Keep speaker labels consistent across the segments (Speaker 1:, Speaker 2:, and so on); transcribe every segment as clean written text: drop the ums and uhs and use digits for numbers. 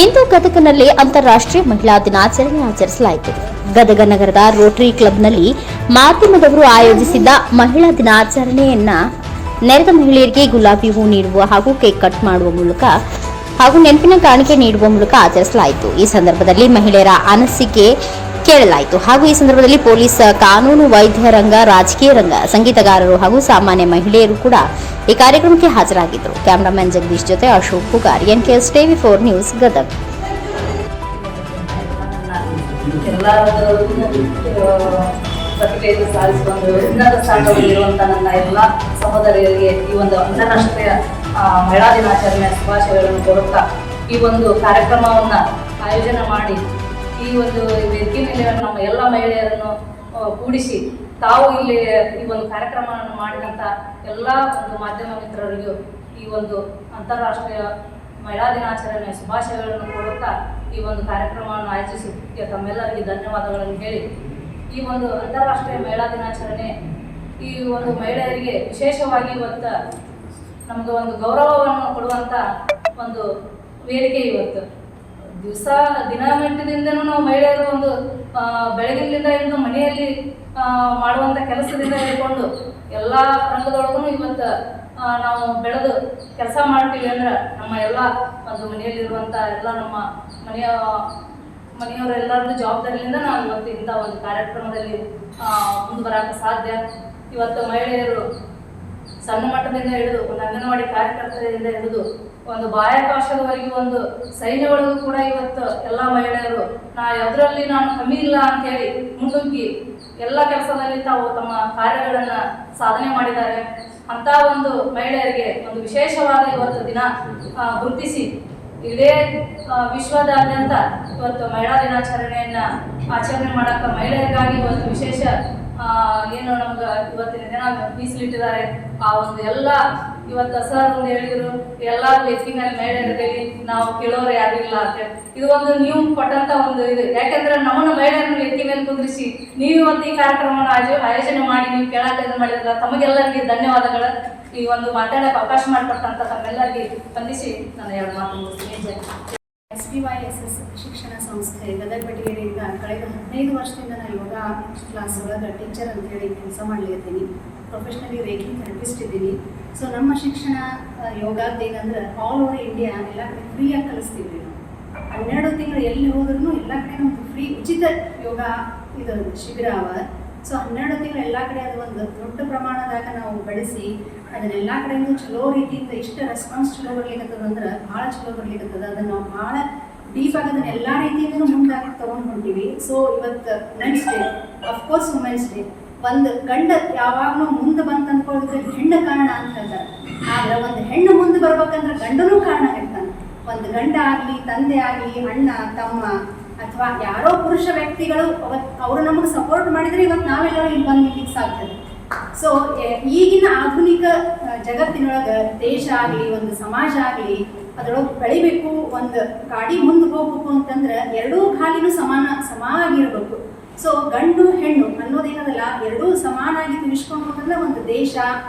Speaker 1: ಇಂದು ಗದಗನಲ್ಲಿ ಅಂತಾರಾಷ್ಟ್ರೀಯ ಮಹಿಳಾ ದಿನಾಚರಣೆ ಆಚರಿಸಲಾಯಿತು. ಗದಗ ನಗರದ ರೋಟರಿ ಕ್ಲಬ್ನಲ್ಲಿ ಮಾಧ್ಯಮದವರು ಆಯೋಜಿಸಿದ್ದ ಮಹಿಳಾ ದಿನಾಚರಣೆಯನ್ನ ನೆರೆದ ಮಹಿಳೆಯರಿಗೆ ಗುಲಾಬಿ ಹೂ ನೀಡುವ ಹಾಗೂ ಕೇಕ್ ಕಟ್ ಮಾಡುವ ಮೂಲಕ ಹಾಗೂ ನೆನಪಿನ ಕಾಣಿಕೆ ನೀಡುವ ಮೂಲಕ ಆಚರಿಸಲಾಯಿತು. ಈ ಸಂದರ್ಭದಲ್ಲಿ ಮಹಿಳೆಯರ ಅನಿಸಿಕೆ ಕೇಳಲಾಯಿತು ಹಾಗೂ ಈ ಸಂದರ್ಭದಲ್ಲಿ ಪೊಲೀಸ್, ಕಾನೂನು, ವೈದ್ಯ ರಂಗ, ರಾಜಕೀಯ ರಂಗ, ಸಂಗೀತಗಾರರು ಹಾಗೂ ಸಾಮಾನ್ಯ ಮಹಿಳೆಯರು ಕೂಡ ಈ ಕಾರ್ಯಕ್ರಮಕ್ಕೆ ಹಾಜರಾಗಿದ್ದರು. ಕ್ಯಾಮರಾಮನ್ ಜಗದೀಶ್ ಜೊತೆ Ashok Pugar, NKS TV4 news, Gadag.
Speaker 2: ಸಾಧಿಸಿಕೊಂಡು ಉನ್ನತ ಸ್ಥಾನದಲ್ಲಿರುವಂತಹ ನನ್ನ ಎಲ್ಲ ಸಹೋದರಿಯರಿಗೆ ಈ ಒಂದು ಅಂತಾರಾಷ್ಟ್ರೀಯ ಮಹಿಳಾ ದಿನಾಚರಣೆಯ ಶುಭಾಶಯಗಳನ್ನು ಕೋರುತ್ತಾ ಈ ಒಂದು ಕಾರ್ಯಕ್ರಮವನ್ನು ಆಯೋಜನೆ ಮಾಡಿ ಈ ಒಂದು ವೇದಿಕೆ ಮೇಲೆ ನಮ್ಮ ಎಲ್ಲ ಮಹಿಳೆಯರನ್ನು ಕೂಡಿಸಿ ತಾವು ಇಲ್ಲಿ ಈ ಒಂದು ಕಾರ್ಯಕ್ರಮವನ್ನು ಮಾಡಿದಂಥ ಎಲ್ಲ ಒಂದು ಮಾಧ್ಯಮ ಮಿತ್ರರಿಗೂ ಈ ಒಂದು ಅಂತಾರಾಷ್ಟ್ರೀಯ ಮಹಿಳಾ ದಿನಾಚರಣೆಯ ಶುಭಾಶಯಗಳನ್ನು ಕೋರುತ್ತಾ ಈ ಒಂದು ಕಾರ್ಯಕ್ರಮವನ್ನು ಆಯೋಜಿಸಿ ತಮ್ಮೆಲ್ಲರಿಗೆ ಧನ್ಯವಾದಗಳನ್ನು ಹೇಳಿ, ಈ ಒಂದು ಅಂತಾರಾಷ್ಟ್ರೀಯ ಮಹಿಳಾ ದಿನಾಚರಣೆ ಈ ಒಂದು ಮಹಿಳೆಯರಿಗೆ ವಿಶೇಷವಾಗಿ ಇವತ್ತು ನಮಗೆ ಒಂದು ಗೌರವವನ್ನು ಕೊಡುವಂಥ ಒಂದು ವೇದಿಕೆ. ಇವತ್ತು ದಿನಗಂಟದಿಂದನೂ ನಾವು ಮಹಿಳೆಯರು ಒಂದು ಬೆಳಗಿನಿಂದ ಹಿಡಿದು ಮನೆಯಲ್ಲಿ ಮಾಡುವಂಥ ಕೆಲಸದಿಂದ ಹಿಡ್ಕೊಂಡು ಎಲ್ಲ ರಂಗದೊಳಗೂ ಇವತ್ತು ನಾವು ಬೆಳೆದು ಕೆಲಸ ಮಾಡ್ತೀವಿ ಅಂದ್ರೆ ನಮ್ಮ ಎಲ್ಲ ಒಂದು ಮನೆಯಲ್ಲಿರುವಂಥ ಎಲ್ಲ ನಮ್ಮ ಮನೆಯವರೆಲ್ಲರದ್ದು ಜವಾಬ್ದಾರಿಯಿಂದ ನಾವು ಇವತ್ತು ಇಂಥ ಒಂದು ಕಾರ್ಯಕ್ರಮದಲ್ಲಿ ಮುಂದೆ ಬರೋಕ್ಕೆ ಸಾಧ್ಯ. ಇವತ್ತು ಮಹಿಳೆಯರು ಸಣ್ಣ ಮಟ್ಟದಿಂದ ಹಿಡಿದು ಒಂದು ಅಂಗನವಾಡಿ ಕಾರ್ಯಕರ್ತರಿಂದ ಹಿಡಿದು ಒಂದು ಬಾಹ್ಯಾಕಾಶದವರೆಗೂ ಒಂದು ಸೈನ್ಯ ಒಳಗೂ ಕೂಡ ಇವತ್ತು ಎಲ್ಲ ಮಹಿಳೆಯರು ಅದರಲ್ಲಿ ನಾನು ಕಮ್ಮಿ ಇಲ್ಲ ಅಂತೇಳಿ ಮುನ್ನುಗ್ಗಿ ಎಲ್ಲ ಕೆಲಸದಲ್ಲಿ ತಾವು ತಮ್ಮ ಕಾರ್ಯಗಳನ್ನು ಸಾಧನೆ ಮಾಡಿದ್ದಾರೆ. ಅಂಥ ಒಂದು ಮಹಿಳೆಯರಿಗೆ ಒಂದು ವಿಶೇಷವಾದ ಇವತ್ತು ದಿನ ಗುರುತಿಸಿ ಇಡೀ ವಿಶ್ವದಾದ್ಯಂತ ಇವತ್ತು ಮಹಿಳಾ ದಿನಾಚರಣೆಯನ್ನು ಆಚರಣೆ ಮಾಡೋಕ್ಕೆ ಮಹಿಳೆಯರಿಗಾಗಿ ಇವತ್ತು ವಿಶೇಷ ಏನು ನಮ್ಗೆ ಇವತ್ತಿನ ದಿನ ಮೀಸಲಿಟ್ಟಿದ್ದಾರೆ. ಆ ಒಂದು ಎಲ್ಲ ಇವತ್ತು ಸರ್ ಒಂದು ಹೇಳಿದ್ರು, ಎಲ್ಲ ವೇದಿಕೆ ಮೇಲೆ ಮಹಿಳೆಯರಿಗೆ ನಾವು ಕೇಳೋರು ಯಾರು ಇಲ್ಲ ಅಂತ. ಇದು ಒಂದು ನೀವು ಕೊಟ್ಟಂತ ಒಂದು ಇದು, ಯಾಕೆಂದ್ರೆ ನಮ್ಮನ್ನು ಮಹಿಳೆಯರನ್ನು ವೇದಿಕೆ ಮೇಲೆ ಕುಂದಿರಿಸಿ ನೀವು ಇವತ್ತು ಈ ಕಾರ್ಯಕ್ರಮವನ್ನು ಆಯೋಜನೆ ಮಾಡಿ ನೀವು ಕೇಳಕ್ಕೆ ಇದು ಮಾಡಿದ್ರೆ ತಮಗೆಲ್ಲರಿಗೆ ಧನ್ಯವಾದಗಳು. ಈ ಒಂದು ಮಾತಾಡಕ್ಕೆ ಅವಕಾಶ ಮಾಡಿಕೊಟ್ಟಂತ ತಮ್ಮೆಲ್ಲರಿಗೆ ಸ್ಪಂದಿಸಿ ನಾನು ಎರಡು ಮಾತು ಮುಗಿಸ್ತೀನಿ.
Speaker 3: SPYSS ಶಿಕ್ಷಣ ಸಂಸ್ಥೆ ಗದಗ ಬಟಗೇರಿಯಿಂದ ಕಳೆದ 15 ವರ್ಷದಿಂದ ನಾನು ಯೋಗ ಕ್ಲಾಸ್ ಒಳಗೆ ಟೀಚರ್ ಅಂತ ಹೇಳಿ ಕೆಲಸ ಮಾಡ್ಲಿದ್ದೀನಿ. ಪ್ರೊಫೆಷ್ನಲಿ ರೇಖಿಂಗ್ ಥೆರಪಿಸ್ಟ್ ಇದ್ದೀನಿ. ಸೊ ನಮ್ಮ ಶಿಕ್ಷಣ ಯೋಗದ್ದೇನಂದ್ರೆ ಆಲ್ ಓವರ್ ಇಂಡಿಯಾ ಎಲ್ಲ ಕಡೆ ಫ್ರೀಯಾಗಿ ಕಲಿಸ್ತೀವಿ. 12 ತಿಂಗಳು ಎಲ್ಲಿ ಹೋದ್ರೂ ಎಲ್ಲ ಕಡೆ ನಮ್ಗೆ ಫ್ರೀ ಉಚಿತ ಯೋಗ ಇದು ಶಿಬಿರ ಅವ. ಸೊ 12 ತಿಂಗಳು ಎಲ್ಲ ಕಡೆ ಅದು ಒಂದು ದೊಡ್ಡ ಪ್ರಮಾಣದಾಗ ನಾವು ಬೆಳೆಸಿ ಅದನ್ನೆಲ್ಲ ಕಡೆಯಿಂದ ಚಲೋ ರೀತಿಯಿಂದ ಇಷ್ಟ ರೆಸ್ಪಾನ್ಸ್ ಚಲೋ ಬರ್ಲಿಕ್ಕತ್ತದ ಅಂದ್ರೆ ಭಾಳ ಚಲೋ ಬರ್ಲಿಕ್ಕತ್ತದ. ಅದನ್ನು ನಾವು ಭಾಳ ಡೀಪ್ ಆಗಿ ಅದನ್ನ ಎಲ್ಲ ರೀತಿಯಿಂದಲೂ ಮುಂದಾಗಿ ತೊಗೊಂಡು ಹೊಂಟೀವಿ. ಸೊ ಇವತ್ತು men's day, of course women's day. ಒಂದು ಗಂಡ ಯಾವಾಗಲೂ ಮುಂದೆ ಬಂತು ಅಂದ್ಕೊಳ್ಳೋದಕ್ಕೆ ಹೆಣ್ಣು ಕಾರಣ ಅಂತ ಹೇಳ್ತಾರೆ. ಆದ್ರೆ ಒಂದು ಹೆಣ್ಣು ಮುಂದೆ ಬರ್ಬೇಕಂದ್ರೆ ಗಂಡನೂ ಕಾರಣ ಇರ್ತಾನೆ. ಒಂದು ಗಂಡ ಆಗಲಿ, ತಂದೆ ಆಗಲಿ, ಅಣ್ಣ, ತಮ್ಮ ಅಥವಾ ಯಾರೋ ಪುರುಷ ವ್ಯಕ್ತಿಗಳು ಅವರು ನಮಗೆ ಸಪೋರ್ಟ್ ಮಾಡಿದರೆ ಇವತ್ತು ನಾವೆಲ್ಲರೂ ಇಲ್ಲಿ ಬಂದು ನಿಲ್ಲಿಕ್ಕೆ ಸಾಧ್ತದೆ. ಸೊ ಈಗಿನ ಆಧುನಿಕ ಜಗತ್ತಿನೊಳಗೆ ದೇಶ ಆಗಲಿ, ಒಂದು ಸಮಾಜ ಆಗಲಿ, ಅದರೊಳಗೆ ಬೆಳಿಬೇಕು, ಒಂದು ಗಾಡಿ ಮುಂದೆ ಹೋಗ್ಬೇಕು ಅಂತಂದ್ರೆ ಎರಡೂ ಗಾಲಿನೂ ಸಮವಾಗಿರ್ಬೇಕು. ಸೊ ಗಂಡು ಹೆಣ್ಣು ಅನ್ನೋದೇನದಲ್ಲ, ಎರಡೂ ಸಮಾನಾಗಿ ತಿಳಿಸ್ಕೊಂಡು ಹೋದ್ರೆ ಒಂದು ದೇಶ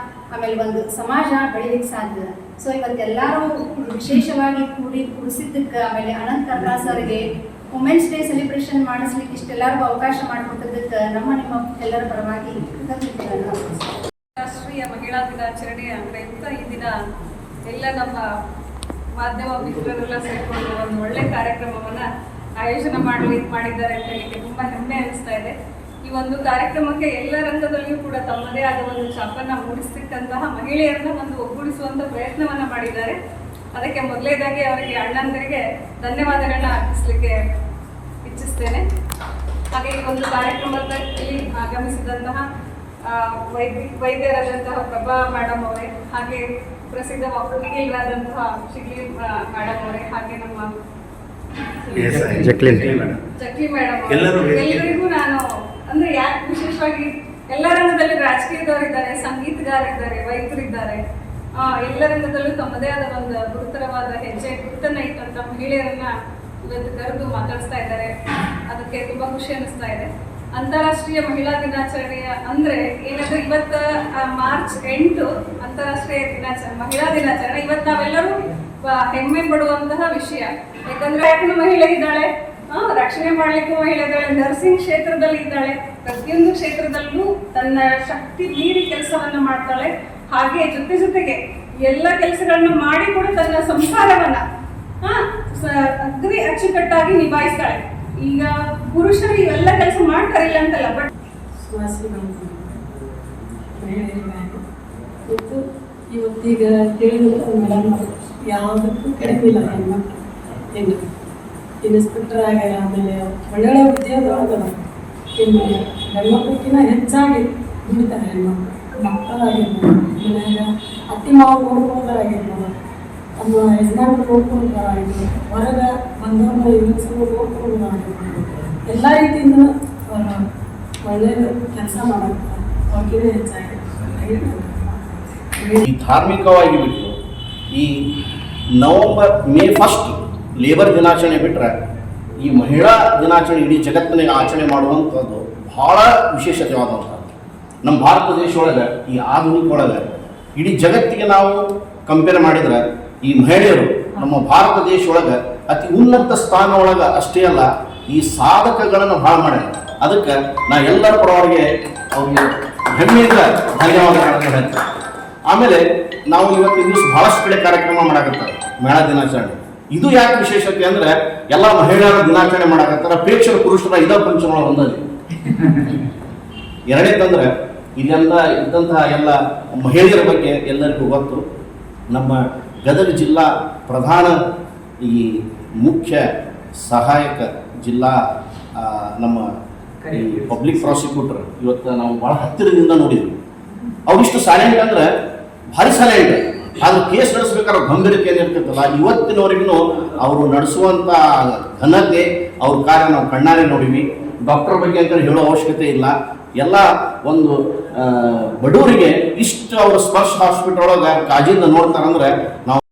Speaker 3: ಆಮೇಲೆ ಒಂದು ಸಮಾಜ ಬೆಳಿಲಿಕ್ಕೆ ಸಾಧ್ಯ. ಸೊ ಇವತ್ತೆಲ್ಲರೂ ವಿಶೇಷವಾಗಿ ಕೂಡಿಸಿದ್ದಕ್ಕೆ, ಆಮೇಲೆ ಅನಂತ ಸರ್ಗೆ ವುಮೆನ್ಸ್ ಡೇ ಸೆಲೆಬ್ರೇಷನ್ ಮಾಡಿಸ್ಲಿಕ್ಕೆ ಇಷ್ಟೆಲ್ಲರಿಗೂ ಅವಕಾಶ ಮಾಡಿಕೊಟ್ಟಿದ್ದಕ್ಕೆ ನಿಮ್ಮ ಎಲ್ಲರ ಪರವಾಗಿ
Speaker 4: ರಾಷ್ಟ್ರೀಯ ಮಹಿಳಾ ದಿನಾಚರಣೆ ಅಂದರೆ ಈ ದಿನ ಎಲ್ಲ ನಮ್ಮ ಮಾಧ್ಯಮ ಮಿತ್ರರೆಲ್ಲ ಸೇರಿಕೊಂಡು ಒಂದು ಒಳ್ಳೆ ಕಾರ್ಯಕ್ರಮವನ್ನು ಆಯೋಜನೆ ಮಾಡಿದ್ದಾರೆ ಅಂತ ಹೇಳಲಿಕ್ಕೆ ತುಂಬ ಹೆಮ್ಮೆ ಅನಿಸ್ತಾ ಇದೆ. ಈ ಒಂದು ಕಾರ್ಯಕ್ರಮಕ್ಕೆ ಎಲ್ಲ ರಂಗದಲ್ಲಿಯೂ ಕೂಡ ತಮ್ಮದೇ ಆದ ಒಂದು ಛಾಪನ್ನು ಮೂಡಿಸ್ತಕ್ಕಂತಹ ಮಹಿಳೆಯರನ್ನ ಒಂದು ಒಗ್ಗೂಡಿಸುವಂಥ ಪ್ರಯತ್ನವನ್ನು ಮಾಡಿದ್ದಾರೆ. ಅದಕ್ಕೆ ಮೊದಲೇದಾಗಿ ಅವರಿಗೆ ಅಣ್ಣಂದರಿಗೆ ಧನ್ಯವಾದಗಳನ್ನ ಅರ್ಪಿಸಲಿಕ್ಕೆ ಇಚ್ಛಿಸ್ತೇನೆ. ಹಾಗೆ ಈ ಒಂದು ಕಾರ್ಯಕ್ರಮದಲ್ಲಿ ಆಗಮಿಸಿದಂತಹ ವೈದ್ಯರಾದಂತಹ ಪ್ರಭಾ ಮೇಡಮ್ ಅವರೇ, ಹಾಗೆ ಪ್ರಸಿದ್ಧ ವಕೀಲರಾದಂತಹ ಶಿಗ್ಲಿ ಮೇಡಮ್ ಅವರೇ, ಹಾಗೆ ನಮ್ಮ ಜಕ್ಲಿ ಮೇಡಮ್ ಎಲ್ಲರಿಗೂ ನಾನು ಅಂದ್ರೆ ಯಾಕೆ ವಿಶೇಷವಾಗಿ ಎಲ್ಲ ರಂಗದಲ್ಲಿ ರಾಜಕೀಯದವರಿದ್ದಾರೆ, ಸಂಗೀತಗಾರರಿದ್ದಾರೆ, ವೈದ್ಯರಿದ್ದಾರೆ, ಎಲ್ಲ ರಂಗದಲ್ಲೂ ತಮ್ಮದೇ ಆದ ಒಂದು ಗುರುತರವಾದ ಗುರುತನ್ನ ಇಟ್ಟಂತ ಮಹಿಳೆಯರನ್ನ ಇವತ್ತು ಕರೆದು ಮಾತಾಡಿಸ್ತಾ ಇದ್ದಾರೆ. ಅದಕ್ಕೆ ತುಂಬಾ ಖುಷಿ ಅನಿಸ್ತಾ ಇದೆ. ಅಂತಾರಾಷ್ಟ್ರೀಯ ಮಹಿಳಾ ದಿನಾಚರಣೆಯ ಅಂದ್ರೆ ಏನಂದ್ರೆ ಇವತ್ತು ಮಾರ್ಚ್ 8 ಅಂತಾರಾಷ್ಟ್ರೀಯ ಮಹಿಳಾ ದಿನಾಚರಣೆ. ಇವತ್ತು ನಾವೆಲ್ಲರೂ ಹೆಮ್ಮೆ ಪಡುವಂತಹ ವಿಷಯ. ಯಾಕಂದ್ರೆ ಯಾಕೆ ಮಹಿಳೆ ಇದ್ದಾಳೆ, ರಕ್ಷಣೆ ಮಾಡ್ಲಿಕ್ಕೂ ಮಹಿಳೆ ಇದ್ದಾಳೆ, ನರ್ಸಿಂಗ್ ಕ್ಷೇತ್ರದಲ್ಲಿ ಇದ್ದಾಳೆ, ಪ್ರತಿಯೊಂದು ಕ್ಷೇತ್ರದಲ್ಲೂ ತನ್ನ ಶಕ್ತಿ ಮೀರಿ ಕೆಲಸವನ್ನ ಮಾಡ್ತಾಳೆ. ಹಾಗೆ ಜೊತೆಗೆ ಎಲ್ಲ ಕೆಲಸಗಳನ್ನ ಮಾಡಿ ಕೂಡ ತನ್ನ ಸಂಸಾರವನ್ನ ಅಗ್ರಿ ಅಚ್ಚುಕಟ್ಟಾಗಿ ನಿಭಾಯಿಸ್ತಾಳೆ. ಈಗ ಪುರುಷರು ಇವೆಲ್ಲ ಕೆಲಸ ಮಾಡ್ತಾರಿಲ್ಲ ಅಂತಲ್ಲ, ಬಟ್
Speaker 5: ಮತ್ತು ಇವತ್ತೀಗ ಹೇಳಿದ್ರು ಮೇಡಮ್ ಯಾವುದಕ್ಕೂ ಕಡಿಮಿಲ್ಲ ಹೆಣ್ಮಕ್ಳು ಇನ್ಸ್ಪೆಕ್ಟರ್ ಆಗ್ಯಾರ, ಆಮೇಲೆ ಒಳ್ಳೊಳ್ಳೆ ಉದ್ಯೋಗದೊಳಗದ. ಇನ್ನು ಗಂಡ್ಮಕ್ಳಕ್ಕಿಂತ ಹೆಚ್ಚಾಗಿ ದುಡಿತಾರೆ ಹೆಣ್ಮಕ್ಳು. ಮಕ್ಕಳಾಗಿರ್ಬೋದು, ಮನೆಯಾಗ ಅತ್ತಿ ಮಾವು ನೋಡ್ಕೊಳ್ಳೋದಾಗಿರ್ಬೋದು, ನಮ್ಮ ಯಜಮಾನ್ರು ನೋಡ್ಕೊಳ್ಳೋದಾಗಿರ್ಬೋದು, ಹೊರಗೆ ಬಂದವ್ರನ್ನ ಯೂತ್ಸರು ನೋಡ್ಕೊಳ್ಳೋದಾಗಿರ್ಬೋದು, ಎಲ್ಲ ರೀತಿಯಿಂದ ಒಳ್ಳೆಯದು ಕೆಲಸ ಮಾಡೋದು ಅವ್ರಿಗಿಂತ ಹೆಚ್ಚಾಗಿ.
Speaker 6: ಈ ಧಾರ್ಮಿಕವಾಗಿ ಬಿಟ್ಟು ಈ ಮೇ 1 ಲೇಬರ್ ದಿನಾಚರಣೆ ಬಿಟ್ಟರೆ ಈ ಮಹಿಳಾ ದಿನಾಚರಣೆ ಇಡೀ ಜಗತ್ತಿನಾಗ ಆಚರಣೆ ಮಾಡುವಂಥದ್ದು ಬಹಳ ವಿಶೇಷತೆವಾದಂಥದ್ದು. ನಮ್ಮ ಭಾರತ ದೇಶ ಒಳಗೆ ಈ ಆಧುನಿಕ ಒಳಗೆ ಇಡೀ ಜಗತ್ತಿಗೆ ನಾವು ಕಂಪೇರ್ ಮಾಡಿದ್ರೆ ಈ ಮಹಿಳೆಯರು ನಮ್ಮ ಭಾರತ ದೇಶ ಒಳಗೆ ಅತಿ ಉನ್ನತ ಸ್ಥಾನ ಒಳಗೆ ಅಷ್ಟೇ ಅಲ್ಲ, ಈ ಸಾಧಕಗಳನ್ನು ಭಾಳ ಮಾಡ್ಯಾರ. ಅದಕ್ಕೆ ನಾ ಎಲ್ಲರ ಪರವಾಗಿ ಅವ್ರಿಗೆ ಹೆಮ್ಮೆಯಿಂದ ಧನ್ಯವಾದಗಳನ್ನು ಹೇಳ್ತೇನೆ. ಆಮೇಲೆ ನಾವು ಇವತ್ತಿನ ದಿವಸ ಬಹಳಷ್ಟು ಕಡೆ ಕಾರ್ಯಕ್ರಮ ಮಾಡಕತ್ತಾರೆ ಮಹಿಳಾ ದಿನಾಚರಣೆ. ಇದು ಯಾಕೆ ವಿಶೇಷತೆ ಅಂದ್ರೆ ಎಲ್ಲ ಮಹಿಳೆಯರ ದಿನಾಚರಣೆ ಮಾಡಕತ್ತಾರ, ಪ್ರೇಕ್ಷಕ ಪುರುಷರ ಇದ ಪಂಚಮಳ ಒಂದಲ್ಲಿ. ಎರಡನೇದಂದ್ರೆ ಇಲ್ಲೆಲ್ಲ ಇದ್ದಂತಹ ಎಲ್ಲ ಮಹಿಳೆಯರ ಬಗ್ಗೆ ಎಲ್ಲರಿಗೂ ಗೊತ್ತು. ನಮ್ಮ ಗದಗ ಜಿಲ್ಲಾ ಪ್ರಧಾನ ಈ ಮುಖ್ಯ ಸಹಾಯಕ ಜಿಲ್ಲಾ ನಮ್ಮ ಈ ಪಬ್ಲಿಕ್ ಪ್ರಾಸಿಕ್ಯೂಟರ್ ಇವತ್ತು ನಾವು ಭಾಳ ಹತ್ತಿರದಿಂದ ನೋಡಿದ್ವಿ. ಅವರಿಷ್ಟು ಸೈಲೆಂಟ್ ಅಂದ್ರೆ ಭಾರಿ ಸೈಲೆಂಟ್, ಆದ್ರೆ ಕೇಸ್ ನಡೆಸ್ಬೇಕಾದ್ರೆ ಗಂಭೀರತೆ ಏನಿರ್ತೈತಲ್ಲ ಇವತ್ತಿನವರೆಗೂ ಅವರು ನಡೆಸುವಂಥ ಘನತೆ ಅವ್ರ ಕಾರ್ಯ ನಾವು ಕಣ್ಣಾರೆ ನೋಡಿವಿ. ಡಾಕ್ಟರ್ ಬಗ್ಗೆ ಅಂತ ಹೇಳೋ ಅವಶ್ಯಕತೆ ಇಲ್ಲ. ಎಲ್ಲ ಒಂದು ಬಡವರಿಗೆ ಇಷ್ಟು ಅವರು ಸ್ಪರ್ಶ ಹಾಸ್ಪಿಟಲ್ ಒಳಗೆ ಕಾಜಿಂದ ನೋಡ್ತಾರಂದ್ರೆ ನಾವು